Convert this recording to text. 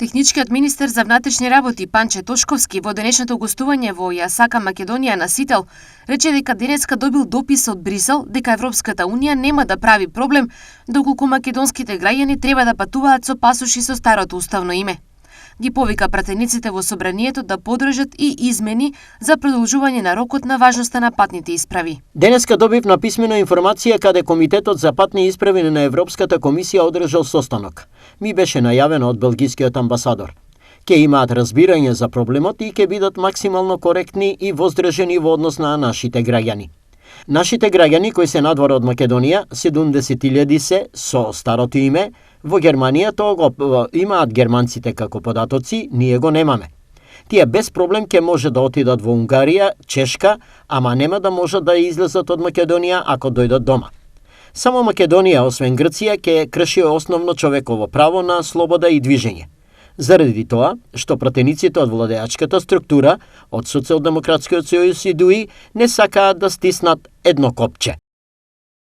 Техничкиот министер за внатрешни работи Панче Тошковски во денешното гостување во Јасака, Македонија на Сител, рече дека денеска добил допис од Брисел дека Европската унија нема да прави проблем доколку македонските граѓани треба да патуваат со пасоши со старото уставно име. Ги повика пратениците во собранието да подржат и измени за продолжување на рокот на важноста на патните исправи. Денеска добивна писмена информација каде Комитетот за патни исправи на Европската комисија одржал состанок. Ми беше најавено од белгискиот амбасадор. Ке имаат разбирање за проблемот и ке бидат максимално коректни и воздржени во однос на нашите граѓани. Нашите граѓани кои се надвор од Македонија, 70.000 се со старото име, во Германија тоа го имаат германците како податоци, ние го немаме. Тие без проблем ќе може да отидат во Унгарија, Чешка, ама нема да можат да излезат од Македонија ако дојдат дома. Само Македонија, освен Грција, ќе крши основно човеково право на слобода и движење. Заради тоа, што пратениците од владеачката структура, од Социјалдемократскиот сојуз и ДУИ, не сакаат да стиснат едно копче.